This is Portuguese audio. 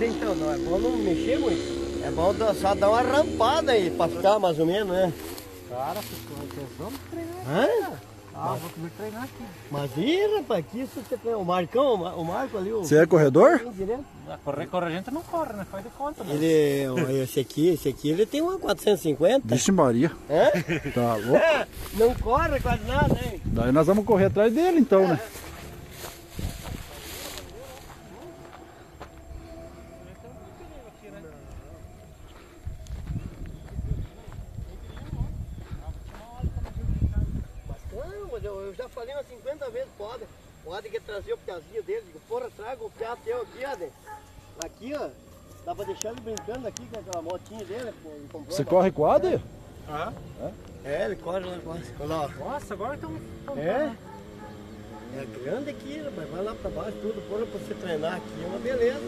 então, não é bom não mexer muito. É bom só dar uma rampada aí pra ficar mais ou menos, né? Cara, vamos treinar aqui. Hã? Vou comer treinar aqui. Mas ih, rapaz, aqui isso você tem o Marcão, o Marco ali. Você é corredor? Direto. Correr a gente não corre, né? Faz de conta, né? Esse aqui, ele tem uma 450. Vixe Maria. Hã? Tá louco. Não corre quase nada, hein? Daí nós vamos correr atrás dele então, né? Eu já falei umas 50 vezes, pode que trazer o piazinho dele, digo, porra, traga o piá teu aqui, ó. Aqui, ó, dá pra deixar ele brincando aqui com aquela motinha dele. Você corre quadro? Aham. É, ele corre lá quase. Olha lá, ó. Nossa, agora estamos... É grande aqui, rapaz, vai lá pra baixo, tudo, porra, pra você treinar aqui, é uma beleza.